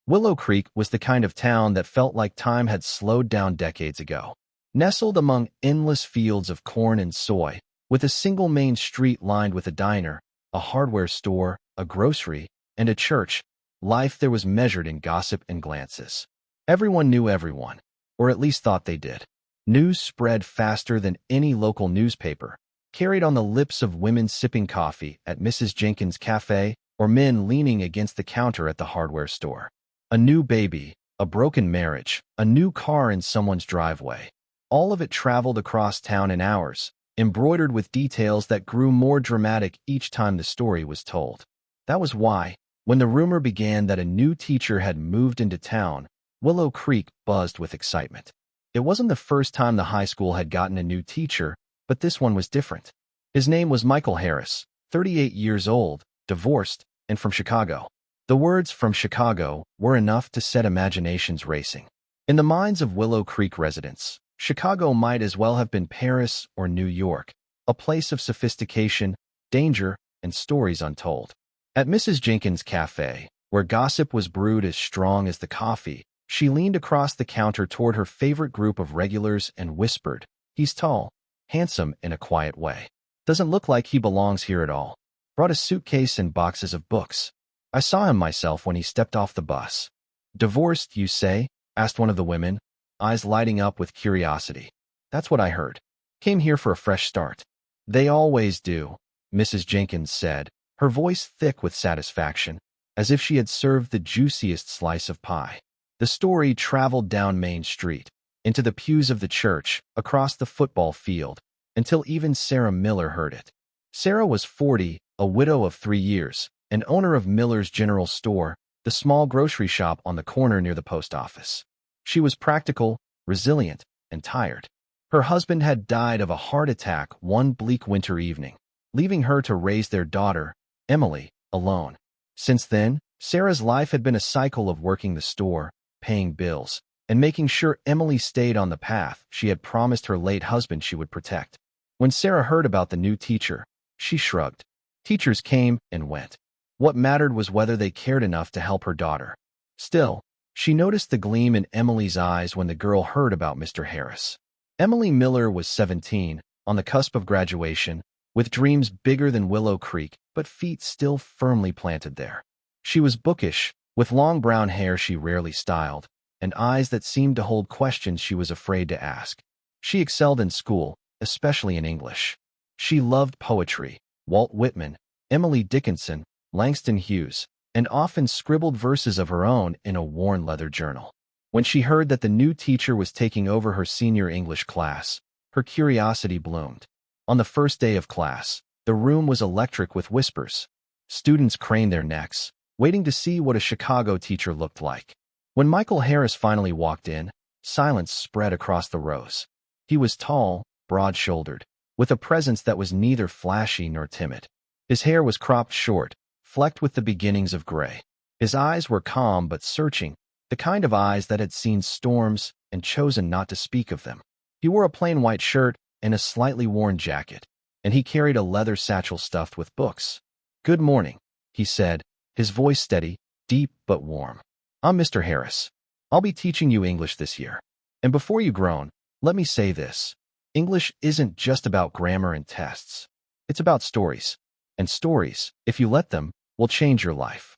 Willow Creek was the kind of town that felt like time had slowed down decades ago. Nestled among endless fields of corn and soy, with a single main street lined with a diner, a hardware store, a grocery, and a church, life there was measured in gossip and glances. Everyone knew everyone, or at least thought they did. News spread faster than any local newspaper, carried on the lips of women sipping coffee at Mrs. Jenkins' cafe or men leaning against the counter at the hardware store. A new baby, a broken marriage, a new car in someone's driveway. All of it traveled across town in hours, embroidered with details that grew more dramatic each time the story was told. That was why, when the rumor began that a new teacher had moved into town, Willow Creek buzzed with excitement. It wasn't the first time the high school had gotten a new teacher, but this one was different. His name was Michael Harris, 38 years old, divorced, and from Chicago. The words "from Chicago" were enough to set imaginations racing. In the minds of Willow Creek residents, Chicago might as well have been Paris or New York, a place of sophistication, danger, and stories untold. At Mrs. Jenkins' cafe, where gossip was brewed as strong as the coffee, she leaned across the counter toward her favorite group of regulars and whispered, "He's tall, handsome in a quiet way. Doesn't look like he belongs here at all. Brought a suitcase and boxes of books. I saw him myself when he stepped off the bus." "Divorced, you say?" asked one of the women, eyes lighting up with curiosity. "That's what I heard. Came here for a fresh start." "They always do," Mrs. Jenkins said, her voice thick with satisfaction, as if she had served the juiciest slice of pie. The story traveled down Main Street, into the pews of the church, across the football field, until even Sarah Miller heard it. Sarah was 40, a widow of 3 years, and owner of Miller's General Store, the small grocery shop on the corner near the post office. She was practical, resilient, and tired. Her husband had died of a heart attack one bleak winter evening, leaving her to raise their daughter, Emily, alone. Since then, Sarah's life had been a cycle of working the store, paying bills, and making sure Emily stayed on the path she had promised her late husband she would protect. When Sarah heard about the new teacher, she shrugged. Teachers came and went. What mattered was whether they cared enough to help her daughter. Still, she noticed the gleam in Emily's eyes when the girl heard about Mr. Harris. Emily Miller was 17, on the cusp of graduation, with dreams bigger than Willow Creek, but feet still firmly planted there. She was bookish, with long brown hair she rarely styled, and eyes that seemed to hold questions she was afraid to ask. She excelled in school, especially in English. She loved poetry, Walt Whitman, Emily Dickinson, Langston Hughes, and often scribbled verses of her own in a worn leather journal. When she heard that the new teacher was taking over her senior English class, her curiosity bloomed. On the first day of class, the room was electric with whispers. Students craned their necks, waiting to see what a Chicago teacher looked like. When Michael Harris finally walked in, silence spread across the rows. He was tall, broad-shouldered, with a presence that was neither flashy nor timid. His hair was cropped short, flecked with the beginnings of gray. His eyes were calm but searching, the kind of eyes that had seen storms and chosen not to speak of them. He wore a plain white shirt and a slightly worn jacket, and he carried a leather satchel stuffed with books. "Good morning," he said, his voice steady, deep but warm. "I'm Mr. Harris. I'll be teaching you English this year. And before you groan, let me say this. English isn't just about grammar and tests. It's about stories. And stories, if you let them, will change your life."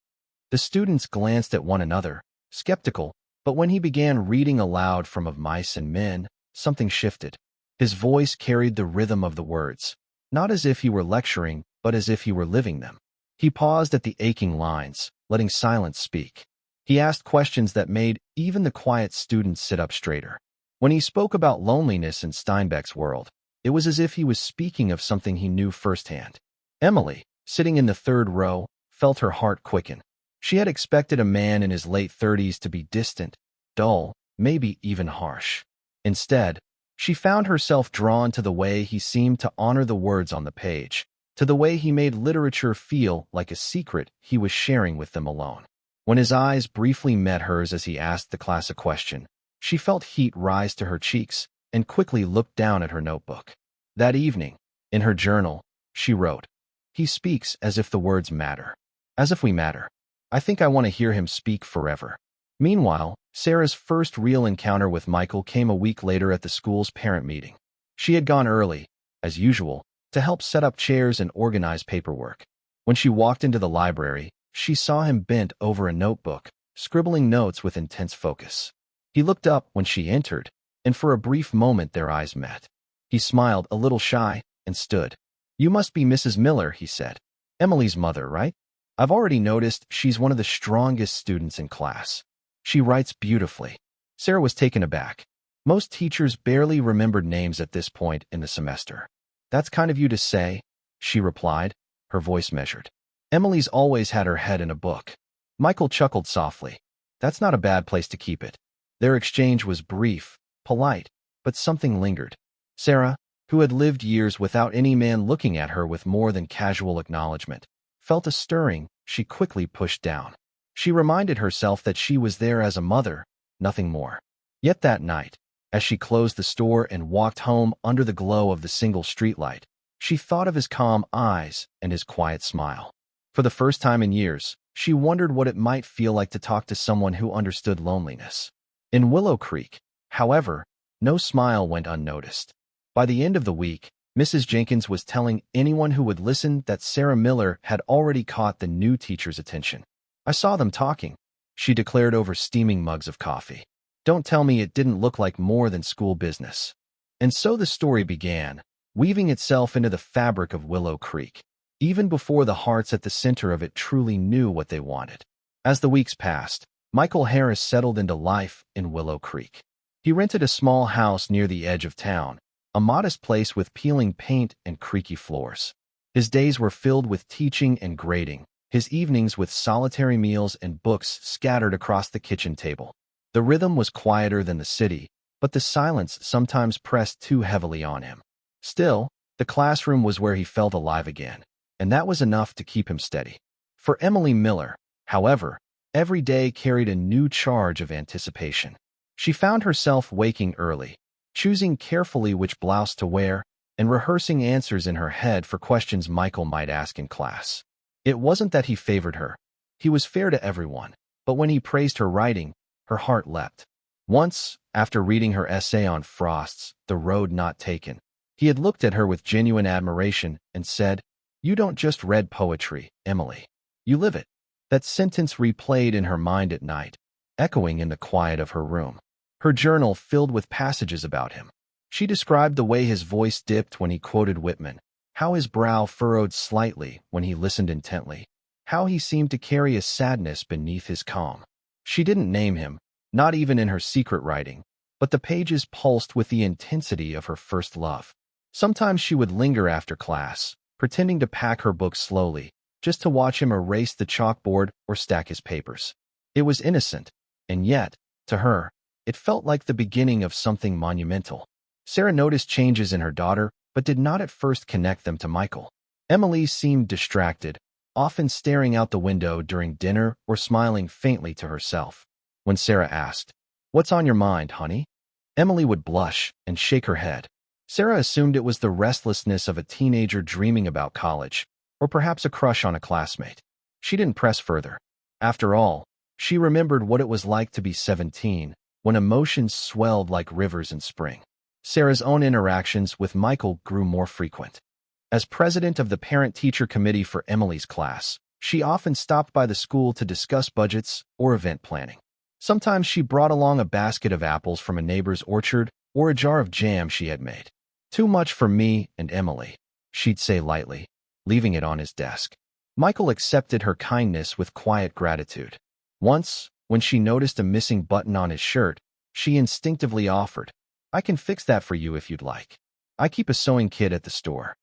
The students glanced at one another, skeptical, but when he began reading aloud from Of Mice and Men, something shifted. His voice carried the rhythm of the words, not as if he were lecturing, but as if he were living them. He paused at the aching lines, letting silence speak. He asked questions that made even the quiet students sit up straighter. When he spoke about loneliness in Steinbeck's world, it was as if he was speaking of something he knew firsthand. Emily, sitting in the third row, felt her heart quicken. She had expected a man in his late 30s to be distant, dull, maybe even harsh. Instead, she found herself drawn to the way he seemed to honor the words on the page, to the way he made literature feel like a secret he was sharing with them alone. When his eyes briefly met hers as he asked the class a question, she felt heat rise to her cheeks and quickly looked down at her notebook. That evening, in her journal, she wrote, "He speaks as if the words matter. As if we matter. I think I want to hear him speak forever." Meanwhile, Sarah's first real encounter with Michael came a week later at the school's parent meeting. She had gone early, as usual, to help set up chairs and organize paperwork. When she walked into the library, she saw him bent over a notebook, scribbling notes with intense focus. He looked up when she entered, and for a brief moment their eyes met. He smiled, a little shy, and stood. "You must be Mrs. Miller," he said. "Emily's mother, right? I've already noticed she's one of the strongest students in class. She writes beautifully." Sarah was taken aback. Most teachers barely remembered names at this point in the semester. "That's kind of you to say," she replied, her voice measured. "Emily's always had her head in a book." Michael chuckled softly. "That's not a bad place to keep it." Their exchange was brief, polite, but something lingered. Sarah, who had lived years without any man looking at her with more than casual acknowledgement, felt a stirring she quickly pushed down. She reminded herself that she was there as a mother, nothing more. Yet that night, as she closed the store and walked home under the glow of the single streetlight, she thought of his calm eyes and his quiet smile. For the first time in years, she wondered what it might feel like to talk to someone who understood loneliness. In Willow Creek, however, no smile went unnoticed. By the end of the week, Mrs. Jenkins was telling anyone who would listen that Sarah Miller had already caught the new teacher's attention. "I saw them talking," she declared over steaming mugs of coffee. "Don't tell me it didn't look like more than school business." And so the story began, weaving itself into the fabric of Willow Creek, even before the hearts at the center of it truly knew what they wanted. As the weeks passed, Michael Harris settled into life in Willow Creek. He rented a small house near the edge of town, a modest place with peeling paint and creaky floors. His days were filled with teaching and grading, his evenings with solitary meals and books scattered across the kitchen table. The rhythm was quieter than the city, but the silence sometimes pressed too heavily on him. Still, the classroom was where he felt alive again, and that was enough to keep him steady. For Emily Miller, however, every day carried a new charge of anticipation. She found herself waking early, choosing carefully which blouse to wear, and rehearsing answers in her head for questions Michael might ask in class. It wasn't that he favored her. He was fair to everyone, but when he praised her writing, her heart leapt. Once, after reading her essay on Frost's The Road Not Taken, he had looked at her with genuine admiration and said, "You don't just read poetry, Emily. You live it." That sentence replayed in her mind at night, echoing in the quiet of her room. Her journal filled with passages about him. She described the way his voice dipped when he quoted Whitman, how his brow furrowed slightly when he listened intently, how he seemed to carry a sadness beneath his calm. She didn't name him, not even in her secret writing, but the pages pulsed with the intensity of her first love. Sometimes she would linger after class, pretending to pack her books slowly, just to watch him erase the chalkboard or stack his papers. It was innocent, and yet, to her, it felt like the beginning of something monumental. Sarah noticed changes in her daughter, but did not at first connect them to Michael. Emily seemed distracted, often staring out the window during dinner or smiling faintly to herself. When Sarah asked, "What's on your mind, honey?" Emily would blush and shake her head. Sarah assumed it was the restlessness of a teenager dreaming about college, or perhaps a crush on a classmate. She didn't press further. After all, she remembered what it was like to be 17, when emotions swelled like rivers in spring. Sarah's own interactions with Michael grew more frequent. As president of the parent-teacher committee for Emily's class, she often stopped by the school to discuss budgets or event planning. Sometimes she brought along a basket of apples from a neighbor's orchard or a jar of jam she had made. "Too much for me and Emily," she'd say lightly, leaving it on his desk. Michael accepted her kindness with quiet gratitude. Once, when she noticed a missing button on his shirt, she instinctively offered, "I can fix that for you if you'd like. I keep a sewing kit at the store."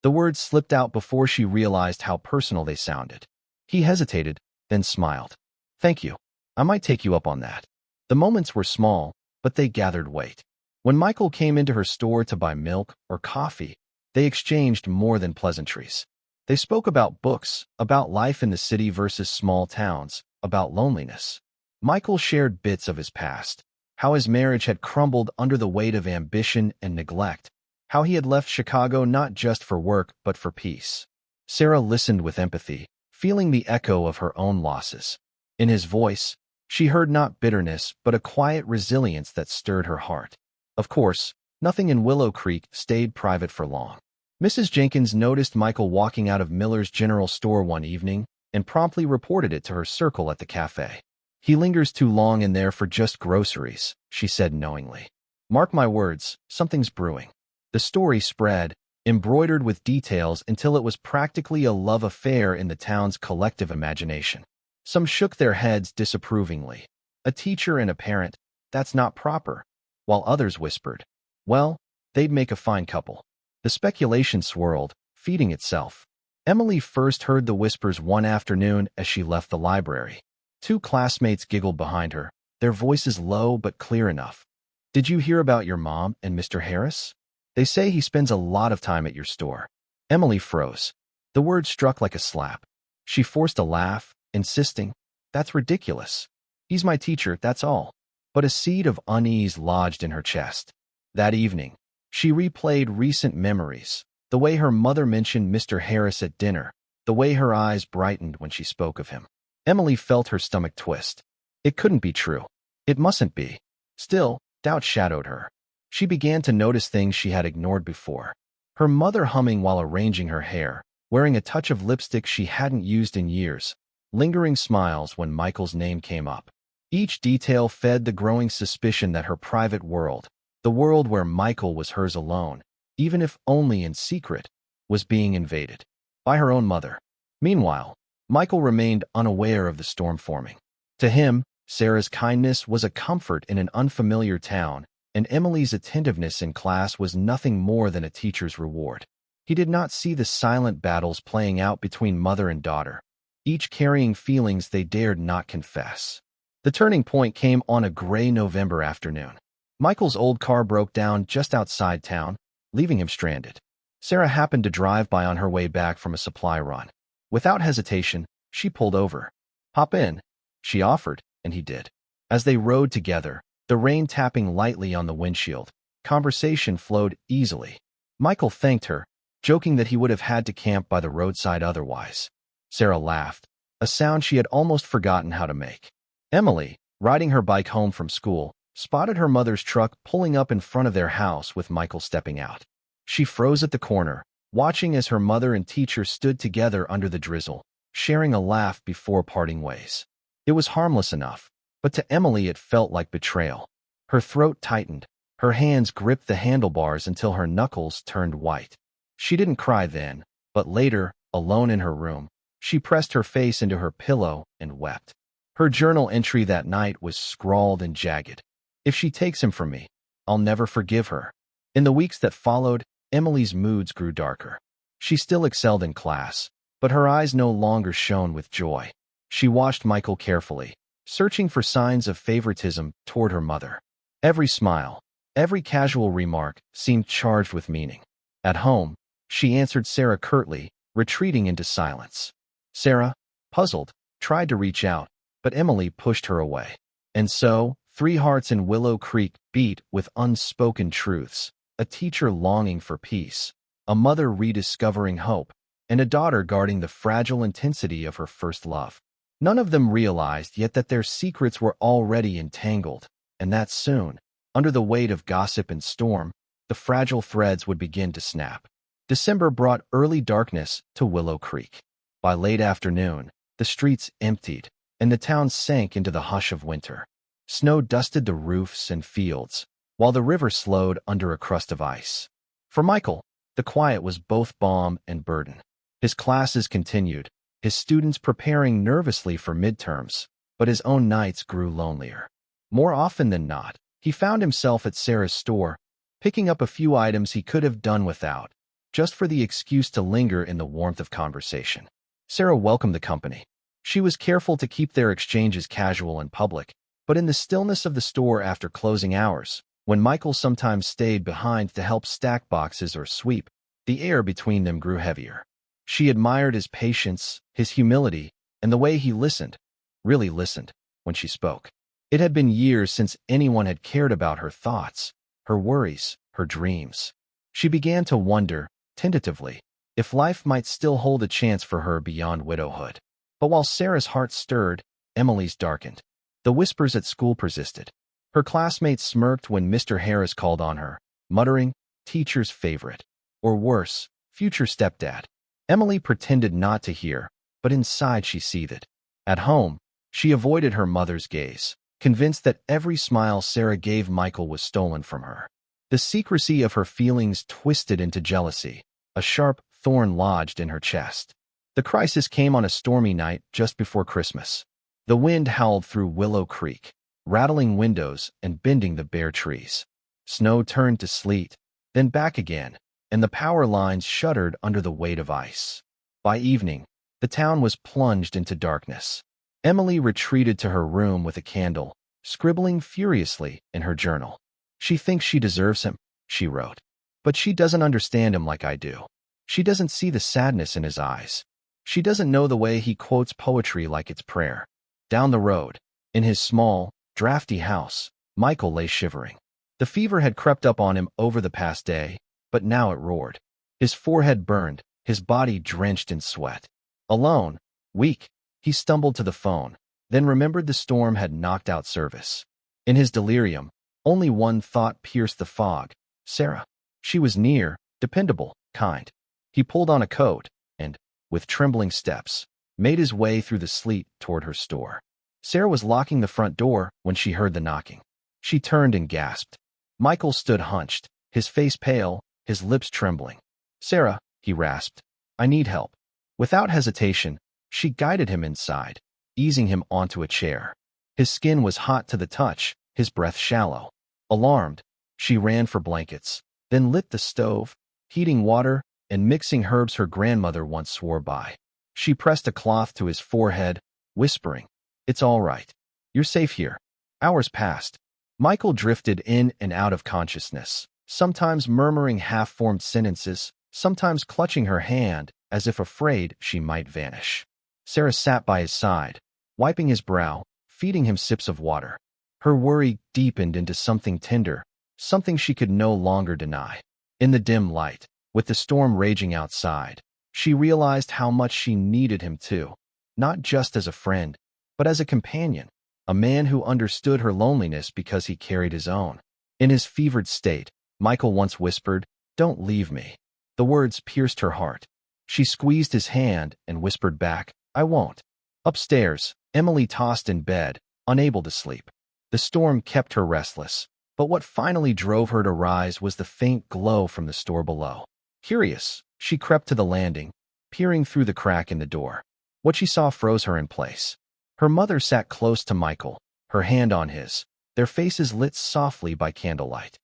The words slipped out before she realized how personal they sounded. He hesitated, then smiled. "Thank you. I might take you up on that." The moments were small, but they gathered weight. When Michael came into her store to buy milk or coffee, they exchanged more than pleasantries. They spoke about books, about life in the city versus small towns, about loneliness. Michael shared bits of his past, how his marriage had crumbled under the weight of ambition and neglect, how he had left Chicago not just for work but for peace. Sarah listened with empathy, feeling the echo of her own losses. In his voice, She heard not bitterness, but a quiet resilience that stirred her heart. Of course, nothing in Willow Creek stayed private for long. Mrs. Jenkins noticed Michael walking out of Miller's General Store one evening and promptly reported it to her circle at the cafe. "He lingers too long in there for just groceries," she said knowingly. "Mark my words, something's brewing." The story spread, embroidered with details until it was practically a love affair in the town's collective imagination. Some shook their heads disapprovingly. A teacher and a parent, that's not proper. While others whispered, well, they'd make a fine couple. The speculation swirled, feeding itself. Emily first heard the whispers one afternoon as she left the library. Two classmates giggled behind her, their voices low but clear enough. "Did you hear about your mom and Mr. Harris? They say he spends a lot of time at your store." Emily froze. The word struck like a slap. She forced a laugh, insisting, "That's ridiculous. He's my teacher, that's all." But a seed of unease lodged in her chest. That evening, she replayed recent memories, the way her mother mentioned Mr. Harris at dinner, the way her eyes brightened when she spoke of him. Emily felt her stomach twist. It couldn't be true. It mustn't be. Still, doubt shadowed her. She began to notice things she had ignored before. Her mother humming while arranging her hair, wearing a touch of lipstick she hadn't used in years, lingering smiles when Michael's name came up. Each detail fed the growing suspicion that her private world, the world where Michael was hers alone, even if only in secret, was being invaded by her own mother. Meanwhile, Michael remained unaware of the storm forming. To him, Sarah's kindness was a comfort in an unfamiliar town, and Emily's attentiveness in class was nothing more than a teacher's reward. He did not see the silent battles playing out between mother and daughter, each carrying feelings they dared not confess. The turning point came on a gray November afternoon. Michael's old car broke down just outside town, leaving him stranded. Sarah happened to drive by on her way back from a supply run. Without hesitation, she pulled over. "Hop in," she offered, and he did. As they rode together, the rain tapping lightly on the windshield, conversation flowed easily. Michael thanked her, joking that he would have had to camp by the roadside otherwise. Sarah laughed, a sound she had almost forgotten how to make. Emily, riding her bike home from school, spotted her mother's truck pulling up in front of their house with Michael stepping out. She froze at the corner, watching as her mother and teacher stood together under the drizzle, sharing a laugh before parting ways. It was harmless enough, but to Emily it felt like betrayal. Her throat tightened, her hands gripped the handlebars until her knuckles turned white. She didn't cry then, but later, alone in her room, she pressed her face into her pillow and wept. Her journal entry that night was scrawled and jagged. "If she takes him from me, I'll never forgive her." In the weeks that followed, Emily's moods grew darker. She still excelled in class, but her eyes no longer shone with joy. She watched Michael carefully, searching for signs of favoritism toward her mother. Every smile, every casual remark seemed charged with meaning. At home, she answered Sarah curtly, retreating into silence. Sarah, puzzled, tried to reach out, but Emily pushed her away. And so, three hearts in Willow Creek beat with unspoken truths, a teacher longing for peace, a mother rediscovering hope, and a daughter guarding the fragile intensity of her first love. None of them realized yet that their secrets were already entangled, and that soon, under the weight of gossip and storm, the fragile threads would begin to snap. December brought early darkness to Willow Creek. By late afternoon, the streets emptied, and the town sank into the hush of winter. Snow dusted the roofs and fields, while the river slowed under a crust of ice. For Michael, the quiet was both balm and burden. His classes continued, his students preparing nervously for midterms, but his own nights grew lonelier. More often than not, he found himself at Sarah's store, picking up a few items he could have done without, just for the excuse to linger in the warmth of conversation. Sarah welcomed the company. She was careful to keep their exchanges casual and public, but in the stillness of the store after closing hours, when Michael sometimes stayed behind to help stack boxes or sweep, the air between them grew heavier. She admired his patience, his humility, and the way he listened, really listened, when she spoke. It had been years since anyone had cared about her thoughts, her worries, her dreams. She began to wonder, tentatively, if life might still hold a chance for her beyond widowhood. But while Sarah's heart stirred, Emily's darkened. The whispers at school persisted. Her classmates smirked when Mr. Harris called on her, muttering, "Teacher's favorite." Or worse, "future stepdad." Emily pretended not to hear, but inside she seethed. At home, she avoided her mother's gaze, convinced that every smile Sarah gave Michael was stolen from her. The secrecy of her feelings twisted into jealousy. A sharp thorn lodged in her chest. The crisis came on a stormy night just before Christmas. The wind howled through Willow Creek, rattling windows and bending the bare trees. Snow turned to sleet, then back again, and the power lines shuddered under the weight of ice. By evening, the town was plunged into darkness. Emily retreated to her room with a candle, scribbling furiously in her journal. "She thinks she deserves him," she wrote. "But she doesn't understand him like I do. She doesn't see the sadness in his eyes. She doesn't know the way he quotes poetry like it's prayer." Down the road, in his small, drafty house, Michael lay shivering. The fever had crept up on him over the past day, but now it roared. His forehead burned, his body drenched in sweat. Alone, weak, he stumbled to the phone, then remembered the storm had knocked out service. In his delirium, only one thought pierced the fog: Sarah. She was near, dependable, kind. He pulled on a coat and, with trembling steps, made his way through the sleet toward her store. Sarah was locking the front door when she heard the knocking. She turned and gasped. Michael stood hunched, his face pale, his lips trembling. "Sarah," he rasped, "I need help." Without hesitation, she guided him inside, easing him onto a chair. His skin was hot to the touch, his breath shallow. Alarmed, she ran for blankets, then lit the stove, heating water and mixing herbs her grandmother once swore by. She pressed a cloth to his forehead, whispering, "It's all right. You're safe here." Hours passed. Michael drifted in and out of consciousness, sometimes murmuring half-formed sentences, sometimes clutching her hand as if afraid she might vanish. Sarah sat by his side, wiping his brow, feeding him sips of water. Her worry deepened into something tender, something she could no longer deny. In the dim light, with the storm raging outside, she realized how much she needed him too, not just as a friend, but as a companion, a man who understood her loneliness because he carried his own. In his fevered state, Michael once whispered, "Don't leave me." The words pierced her heart. She squeezed his hand and whispered back, "I won't." Upstairs, Emily tossed in bed, unable to sleep. The storm kept her restless, but what finally drove her to rise was the faint glow from the store below. Curious, she crept to the landing, peering through the crack in the door. What she saw froze her in place. Her mother sat close to Michael, her hand on his, their faces lit softly by candlelight.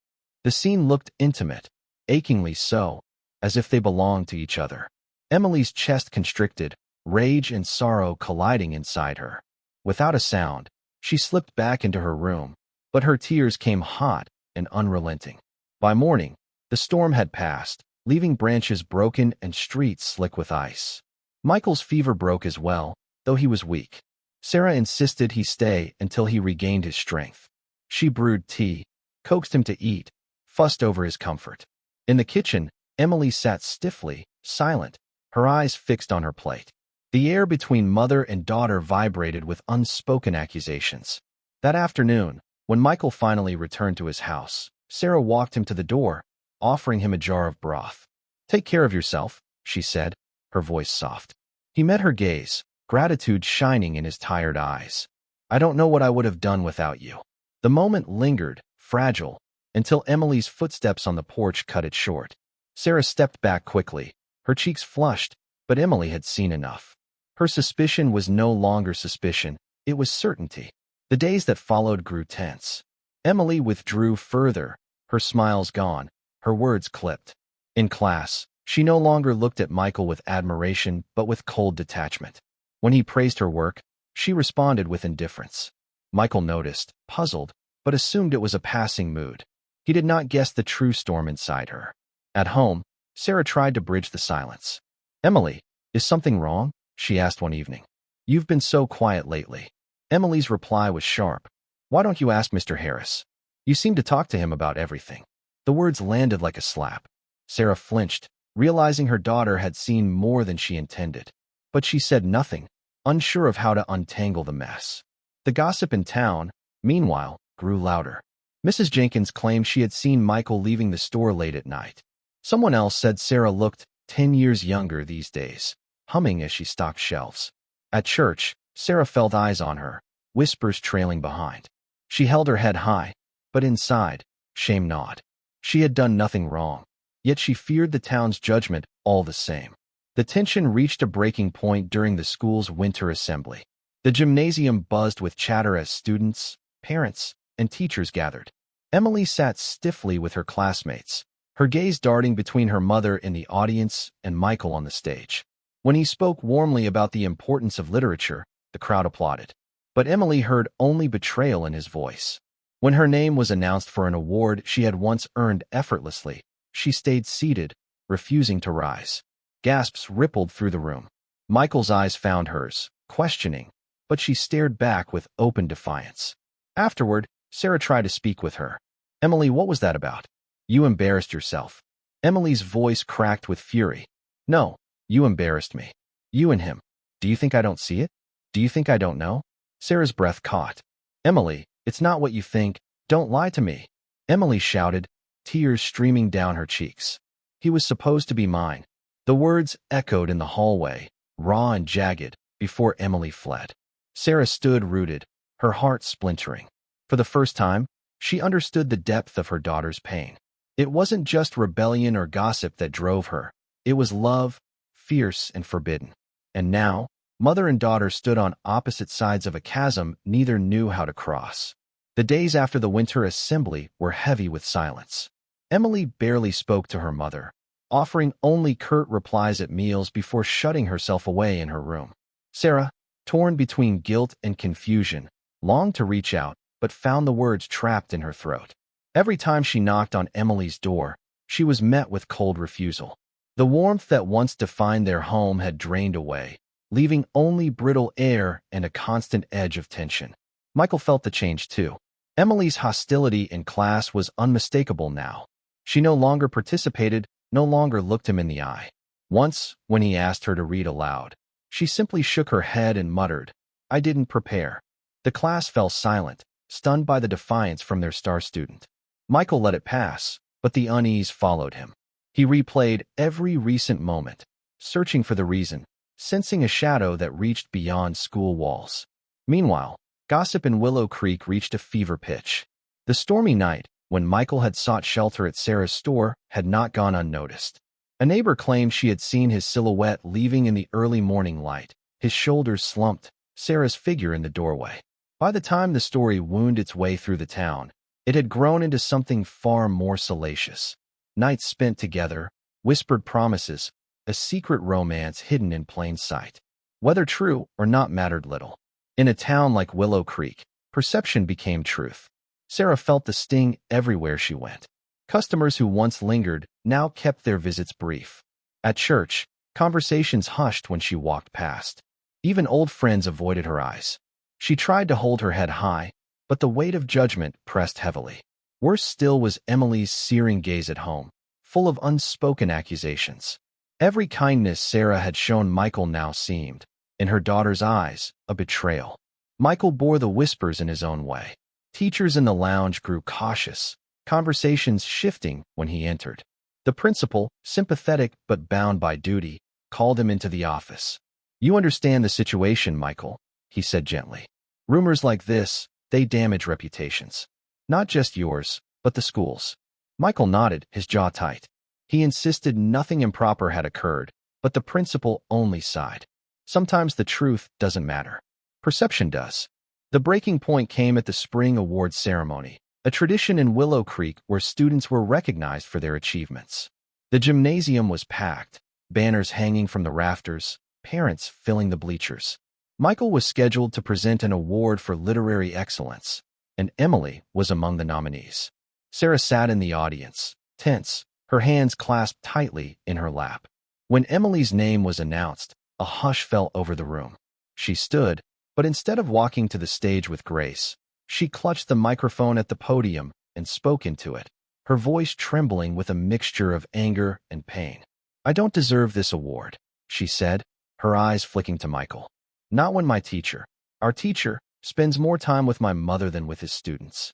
The scene looked intimate, achingly so, as if they belonged to each other. Emily's chest constricted, rage and sorrow colliding inside her. Without a sound, she slipped back into her room, but her tears came hot and unrelenting. By morning, the storm had passed, leaving branches broken and streets slick with ice. Michael's fever broke as well, though he was weak. Sarah insisted he stay until he regained his strength. She brewed tea, coaxed him to eat, fussed over his comfort. In the kitchen, Emily sat stiffly, silent, her eyes fixed on her plate. The air between mother and daughter vibrated with unspoken accusations. That afternoon, when Michael finally returned to his house, Sarah walked him to the door, offering him a jar of broth. "Take care of yourself," she said, her voice soft. He met her gaze, gratitude shining in his tired eyes. "I don't know what I would have done without you." The moment lingered, fragile, until Emily's footsteps on the porch cut it short. Sarah stepped back quickly, her cheeks flushed, but Emily had seen enough. Her suspicion was no longer suspicion, it was certainty. The days that followed grew tense. Emily withdrew further, her smiles gone, her words clipped. In class, she no longer looked at Michael with admiration but with cold detachment. When he praised her work, she responded with indifference. Michael noticed, puzzled, but assumed it was a passing mood. He did not guess the true storm inside her. At home, Sarah tried to bridge the silence. "Emily, is something wrong?" she asked one evening. "You've been so quiet lately." Emily's reply was sharp. "Why don't you ask Mr. Harris? You seem to talk to him about everything." The words landed like a slap. Sarah flinched, realizing her daughter had seen more than she intended. But she said nothing, unsure of how to untangle the mess. The gossip in town, meanwhile, grew louder. Mrs. Jenkins claimed she had seen Michael leaving the store late at night. Someone else said Sarah looked 10 years younger these days, humming as she stocked shelves. At church, Sarah felt eyes on her, whispers trailing behind. She held her head high, but inside, shame gnawed. She had done nothing wrong, yet she feared the town's judgment all the same. The tension reached a breaking point during the school's winter assembly. The gymnasium buzzed with chatter as students, parents, and teachers gathered. Emily sat stiffly with her classmates, her gaze darting between her mother in the audience and Michael on the stage. When he spoke warmly about the importance of literature, the crowd applauded. But Emily heard only betrayal in his voice. When her name was announced for an award she had once earned effortlessly, she stayed seated, refusing to rise. Gasps rippled through the room. Michael's eyes found hers, questioning, but she stared back with open defiance. Afterward, Sarah tried to speak with her. "Emily, what was that about? You embarrassed yourself." Emily's voice cracked with fury. "No, you embarrassed me. You and him. Do you think I don't see it? Do you think I don't know?" Sarah's breath caught. "Emily, it's not what you think. Don't lie to me." Emily shouted, tears streaming down her cheeks. "He was supposed to be mine." The words echoed in the hallway, raw and jagged, before Emily fled. Sarah stood rooted, her heart splintering. For the first time, she understood the depth of her daughter's pain. It wasn't just rebellion or gossip that drove her. It was love, fierce and forbidden. And now, mother and daughter stood on opposite sides of a chasm neither knew how to cross. The days after the winter assembly were heavy with silence. Emily barely spoke to her mother, offering only curt replies at meals before shutting herself away in her room. Sarah, torn between guilt and confusion, longed to reach out, but found the words trapped in her throat. Every time she knocked on Emily's door, she was met with cold refusal. The warmth that once defined their home had drained away, leaving only brittle air and a constant edge of tension. Michael felt the change too. Emily's hostility in class was unmistakable now. She no longer participated, no longer looked him in the eye. Once, when he asked her to read aloud, she simply shook her head and muttered, "I didn't prepare." The class fell silent, stunned by the defiance from their star student. Michael let it pass, but the unease followed him. He replayed every recent moment, searching for the reason, sensing a shadow that reached beyond school walls. Meanwhile, gossip in Willow Creek reached a fever pitch. The stormy night, when Michael had sought shelter at Sarah's store, had not gone unnoticed. A neighbor claimed she had seen his silhouette leaving in the early morning light, his shoulders slumped, Sarah's figure in the doorway. By the time the story wound its way through the town, it had grown into something far more salacious. Nights spent together, whispered promises, a secret romance hidden in plain sight. Whether true or not mattered little. In a town like Willow Creek, perception became truth. Sarah felt the sting everywhere she went. Customers who once lingered now kept their visits brief. At church, conversations hushed when she walked past. Even old friends avoided her eyes. She tried to hold her head high, but the weight of judgment pressed heavily. Worse still was Emily's searing gaze at home, full of unspoken accusations. Every kindness Sarah had shown Michael now seemed, in her daughter's eyes, a betrayal. Michael bore the whispers in his own way. Teachers in the lounge grew cautious, conversations shifting when he entered. The principal, sympathetic but bound by duty, called him into the office. "You understand the situation, Michael," he said gently. "Rumors like this, they damage reputations. Not just yours, but the school's." Michael nodded, his jaw tight. He insisted nothing improper had occurred, but the principal only sighed. Sometimes the truth doesn't matter. Perception does. The breaking point came at the spring awards ceremony, a tradition in Willow Creek where students were recognized for their achievements. The gymnasium was packed, banners hanging from the rafters, parents filling the bleachers. Michael was scheduled to present an award for literary excellence, and Emily was among the nominees. Sarah sat in the audience, tense, her hands clasped tightly in her lap. When Emily's name was announced, a hush fell over the room. She stood, but instead of walking to the stage with grace, she clutched the microphone at the podium and spoke into it, her voice trembling with a mixture of anger and pain. "I don't deserve this award," she said, her eyes flicking to Michael. "Not when my teacher, our teacher, Spends more time with my mother than with his students.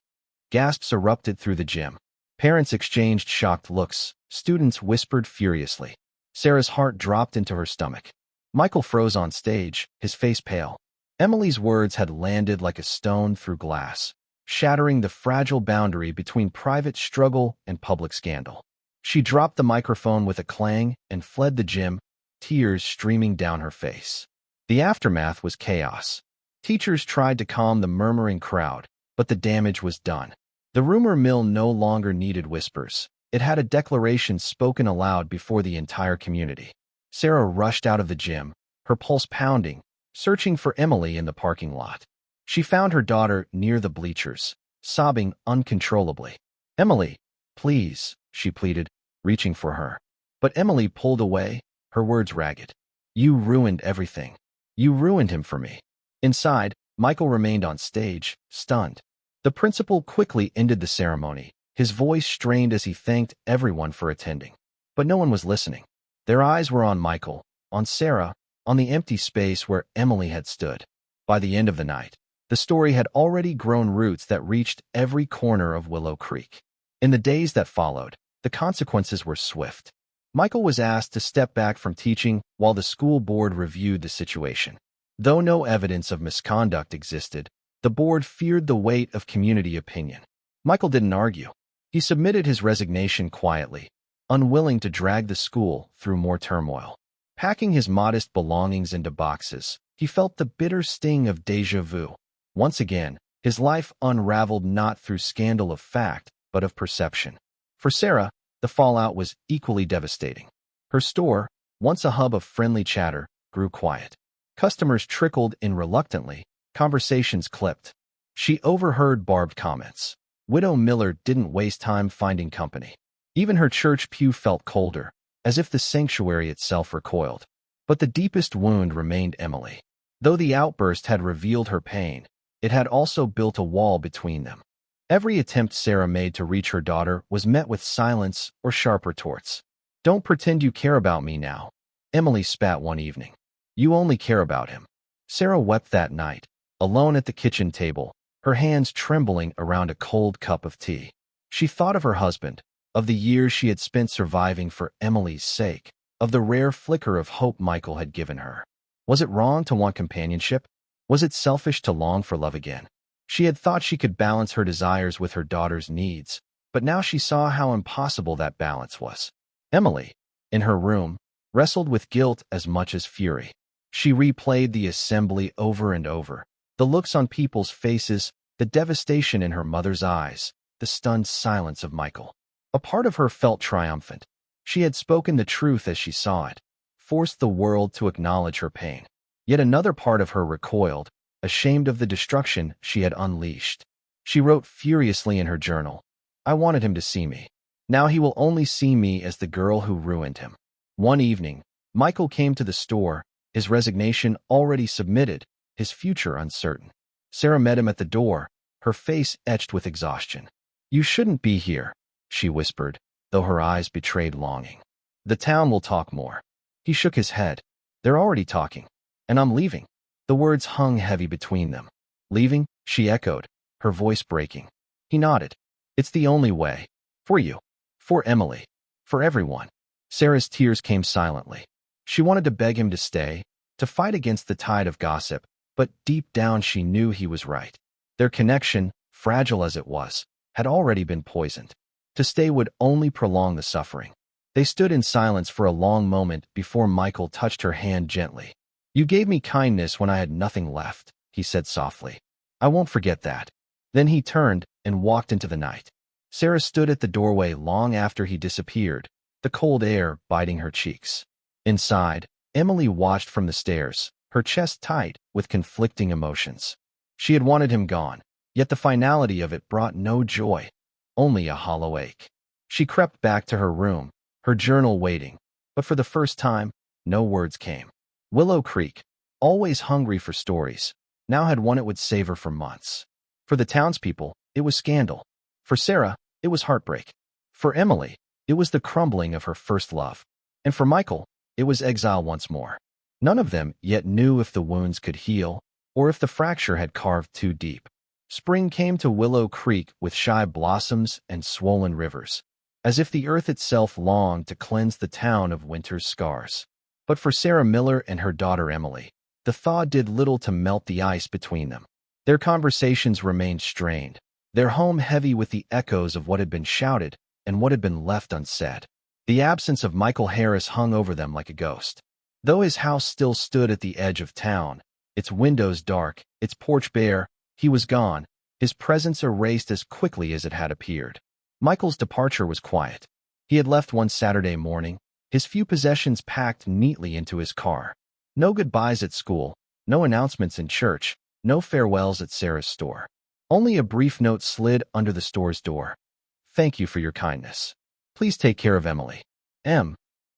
Gasps erupted through the gym. Parents exchanged shocked looks. Students whispered furiously. Sarah's heart dropped into her stomach. Michael froze on stage, his face pale. Emily's words had landed like a stone through glass, shattering the fragile boundary between private struggle and public scandal. She dropped the microphone with a clang and fled the gym, tears streaming down her face. The aftermath was chaos. Teachers tried to calm the murmuring crowd, but the damage was done. The rumor mill no longer needed whispers. It had a declaration spoken aloud before the entire community. Sarah rushed out of the gym, her pulse pounding, searching for Emily in the parking lot. She found her daughter near the bleachers, sobbing uncontrollably. "Emily, please," she pleaded, reaching for her. But Emily pulled away, her words ragged. "You ruined everything. You ruined him for me." Inside, Michael remained on stage, stunned. The principal quickly ended the ceremony, his voice strained as he thanked everyone for attending. But no one was listening. Their eyes were on Michael, on Sarah, on the empty space where Emily had stood. By the end of the night, the story had already grown roots that reached every corner of Willow Creek. In the days that followed, the consequences were swift. Michael was asked to step back from teaching while the school board reviewed the situation. Though no evidence of misconduct existed, the board feared the weight of community opinion. Michael didn't argue. He submitted his resignation quietly, unwilling to drag the school through more turmoil. Packing his modest belongings into boxes, he felt the bitter sting of déjà vu. Once again, his life unraveled not through scandal of fact, but of perception. For Sarah, the fallout was equally devastating. Her store, once a hub of friendly chatter, grew quiet. Customers trickled in reluctantly, conversations clipped. She overheard barbed comments. Widow Miller didn't waste time finding company. Even her church pew felt colder, as if the sanctuary itself recoiled. But the deepest wound remained Emily. Though the outburst had revealed her pain, it had also built a wall between them. Every attempt Sarah made to reach her daughter was met with silence or sharp retorts. "Don't pretend you care about me now," Emily spat one evening. "You only care about him." Sarah wept that night, alone at the kitchen table, her hands trembling around a cold cup of tea. She thought of her husband, of the years she had spent surviving for Emily's sake, of the rare flicker of hope Michael had given her. Was it wrong to want companionship? Was it selfish to long for love again? She had thought she could balance her desires with her daughter's needs, but now she saw how impossible that balance was. Emily, in her room, wrestled with guilt as much as fury. She replayed the assembly over and over, the looks on people's faces, the devastation in her mother's eyes, the stunned silence of Michael. A part of her felt triumphant. She had spoken the truth as she saw it, forced the world to acknowledge her pain. Yet another part of her recoiled, ashamed of the destruction she had unleashed. She wrote furiously in her journal, "I wanted him to see me. Now he will only see me as the girl who ruined him." One evening, Michael came to the store, his resignation already submitted, his future uncertain. Sarah met him at the door, her face etched with exhaustion. "You shouldn't be here," she whispered, though her eyes betrayed longing. "The town will talk more." He shook his head. "They're already talking. And I'm leaving." The words hung heavy between them. "Leaving?" she echoed, her voice breaking. He nodded. "It's the only way. For you. For Emily. For everyone." Sarah's tears came silently. She wanted to beg him to stay, to fight against the tide of gossip, but deep down she knew he was right. Their connection, fragile as it was, had already been poisoned. To stay would only prolong the suffering. They stood in silence for a long moment before Michael touched her hand gently. "You gave me kindness when I had nothing left," he said softly. "I won't forget that." Then he turned and walked into the night. Sarah stood at the doorway long after he disappeared, the cold air biting her cheeks. Inside, Emily watched from the stairs, her chest tight with conflicting emotions. She had wanted him gone, yet the finality of it brought no joy, only a hollow ache. She crept back to her room, her journal waiting, but for the first time, no words came. Willow Creek, always hungry for stories, now had one it would savor for months. For the townspeople, it was scandal. For Sarah, it was heartbreak. For Emily, it was the crumbling of her first love. And for Michael, it was exile once more. None of them yet knew if the wounds could heal, or if the fracture had carved too deep. Spring came to Willow Creek with shy blossoms and swollen rivers, as if the earth itself longed to cleanse the town of winter's scars. But for Sarah Miller and her daughter Emily, the thaw did little to melt the ice between them. Their conversations remained strained, their home heavy with the echoes of what had been shouted and what had been left unsaid. The absence of Michael Harris hung over them like a ghost. Though his house still stood at the edge of town, its windows dark, its porch bare, he was gone, his presence erased as quickly as it had appeared. Michael's departure was quiet. He had left one Saturday morning, his few possessions packed neatly into his car. No goodbyes at school, no announcements in church, no farewells at Sarah's store. Only a brief note slid under the store's door. "Thank you for your kindness. Please take care of Emily. M."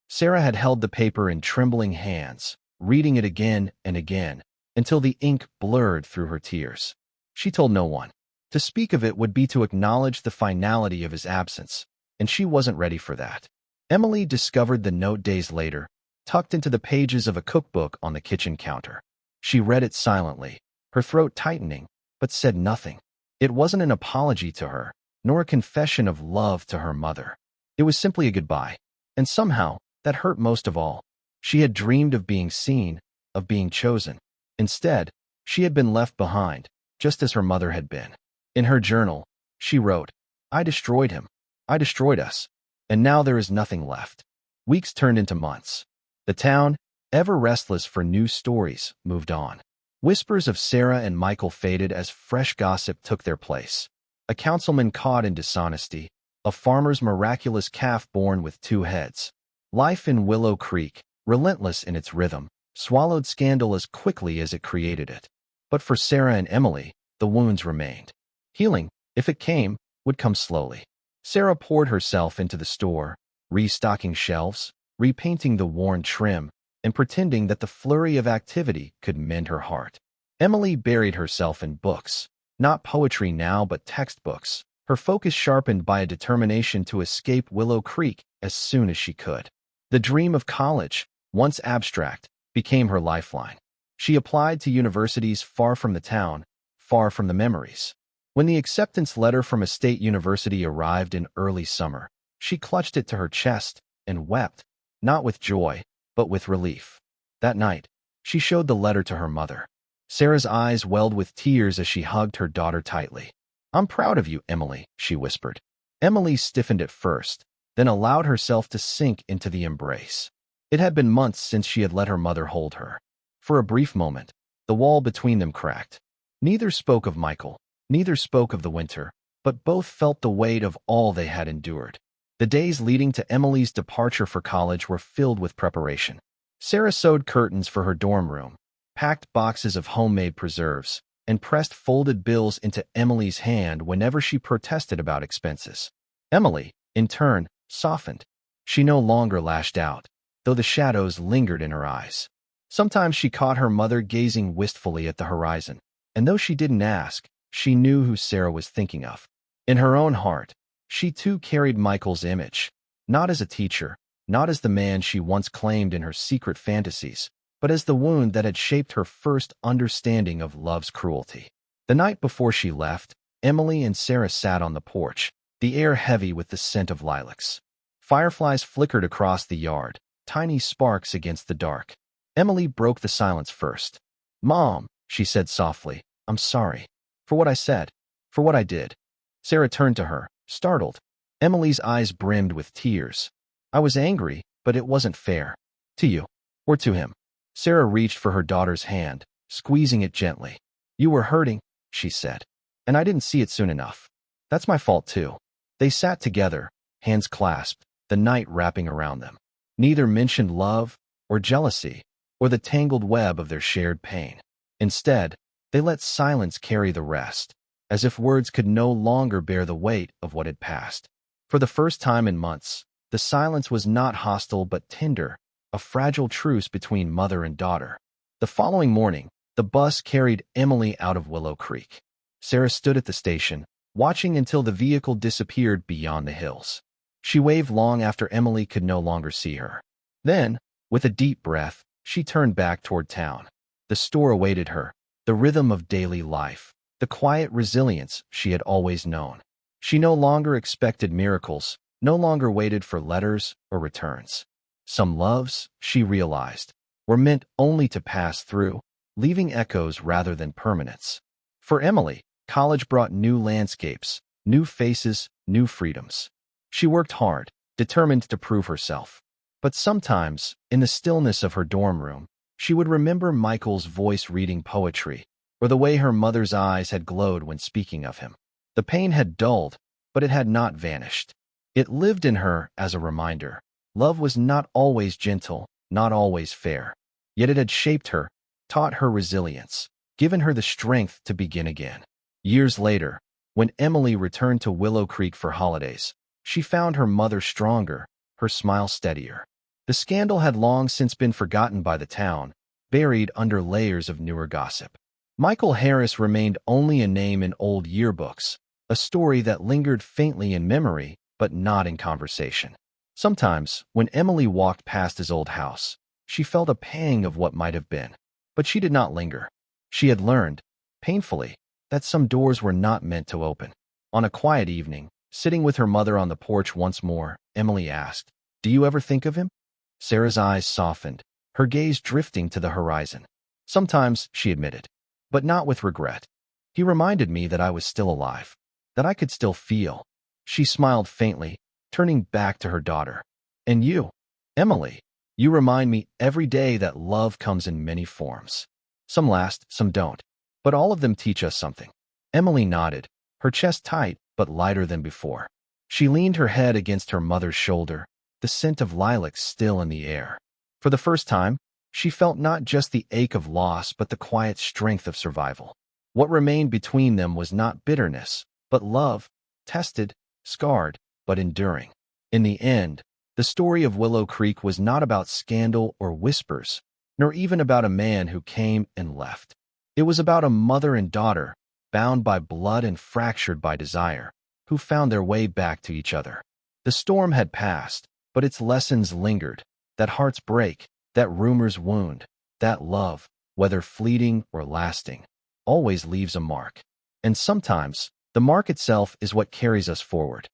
Sarah had held the paper in trembling hands, reading it again and again, until the ink blurred through her tears. She told no one. To speak of it would be to acknowledge the finality of his absence, and she wasn't ready for that. Emily discovered the note days later, tucked into the pages of a cookbook on the kitchen counter. She read it silently, her throat tightening, but said nothing. It wasn't an apology to her, nor a confession of love to her mother. It was simply a goodbye, and somehow, that hurt most of all. She had dreamed of being seen, of being chosen. Instead, she had been left behind, just as her mother had been. In her journal, she wrote, "I destroyed him. I destroyed us. And now there is nothing left." Weeks turned into months. The town, ever restless for new stories, moved on. Whispers of Sarah and Michael faded as fresh gossip took their place. A councilman caught in dishonesty, a farmer's miraculous calf born with two heads. Life in Willow Creek, relentless in its rhythm, swallowed scandal as quickly as it created it. But for Sarah and Emily, the wounds remained. Healing, if it came, would come slowly. Sarah poured herself into the store, restocking shelves, repainting the worn trim, and pretending that the flurry of activity could mend her heart. Emily buried herself in books, not poetry now but textbooks, her focus sharpened by a determination to escape Willow Creek as soon as she could. The dream of college, once abstract, became her lifeline. She applied to universities far from the town, far from the memories. When the acceptance letter from a state university arrived in early summer, she clutched it to her chest and wept, not with joy, but with relief. That night, she showed the letter to her mother. Sarah's eyes welled with tears as she hugged her daughter tightly. "I'm proud of you, Emily," she whispered. Emily stiffened at first, then allowed herself to sink into the embrace. It had been months since she had let her mother hold her. For a brief moment, the wall between them cracked. Neither spoke of Michael, neither spoke of the winter, but both felt the weight of all they had endured. The days leading to Emily's departure for college were filled with preparation. Sarah sewed curtains for her dorm room, packed boxes of homemade preserves, and pressed folded bills into Emily's hand whenever she protested about expenses. Emily, in turn, softened. She no longer lashed out, though the shadows lingered in her eyes. Sometimes she caught her mother gazing wistfully at the horizon, and though she didn't ask, she knew who Sarah was thinking of. In her own heart, she too carried Michael's image, not as a teacher, not as the man she once claimed in her secret fantasies, but as the wound that had shaped her first understanding of love's cruelty. The night before she left, Emily and Sarah sat on the porch, the air heavy with the scent of lilacs. Fireflies flickered across the yard, tiny sparks against the dark. Emily broke the silence first. "Mom," she said softly, "I'm sorry. For what I said. For what I did." Sarah turned to her, startled. Emily's eyes brimmed with tears. "I was angry, but it wasn't fair. To you. Or to him." Sarah reached for her daughter's hand, squeezing it gently. "You were hurting," she said, "and I didn't see it soon enough. That's my fault too." They sat together, hands clasped, the night wrapping around them. Neither mentioned love, or jealousy, or the tangled web of their shared pain. Instead, they let silence carry the rest, as if words could no longer bear the weight of what had passed. For the first time in months, the silence was not hostile but tender, a fragile truce between mother and daughter. The following morning, the bus carried Emily out of Willow Creek. Sarah stood at the station, watching until the vehicle disappeared beyond the hills. She waved long after Emily could no longer see her. Then, with a deep breath, she turned back toward town. The store awaited her, the rhythm of daily life, the quiet resilience she had always known. She no longer expected miracles, no longer waited for letters or returns. Some loves, she realized, were meant only to pass through, leaving echoes rather than permanence. For Emily, college brought new landscapes, new faces, new freedoms. She worked hard, determined to prove herself. But sometimes, in the stillness of her dorm room, she would remember Michael's voice reading poetry, or the way her mother's eyes had glowed when speaking of him. The pain had dulled, but it had not vanished. It lived in her as a reminder. Love was not always gentle, not always fair. Yet it had shaped her, taught her resilience, given her the strength to begin again. Years later, when Emily returned to Willow Creek for holidays, she found her mother stronger, her smile steadier. The scandal had long since been forgotten by the town, buried under layers of newer gossip. Michael Harris remained only a name in old yearbooks, a story that lingered faintly in memory, but not in conversation. Sometimes, when Emily walked past his old house, she felt a pang of what might have been. But she did not linger. She had learned, painfully, that some doors were not meant to open. On a quiet evening, sitting with her mother on the porch once more, Emily asked, "Do you ever think of him?" Sarah's eyes softened, her gaze drifting to the horizon. "Sometimes," she admitted, "but not with regret. He reminded me that I was still alive, that I could still feel." She smiled faintly, turning back to her daughter. "And you, Emily, you remind me every day that love comes in many forms. Some last, some don't, but all of them teach us something." Emily nodded, her chest tight but lighter than before. She leaned her head against her mother's shoulder, the scent of lilacs still in the air. For the first time, she felt not just the ache of loss but the quiet strength of survival. What remained between them was not bitterness, but love, tested, scarred, but enduring. In the end, the story of Willow Creek was not about scandal or whispers, nor even about a man who came and left. It was about a mother and daughter, bound by blood and fractured by desire, who found their way back to each other. The storm had passed, but its lessons lingered, that hearts break, that rumors wound, that love, whether fleeting or lasting, always leaves a mark. And sometimes, the mark itself is what carries us forward.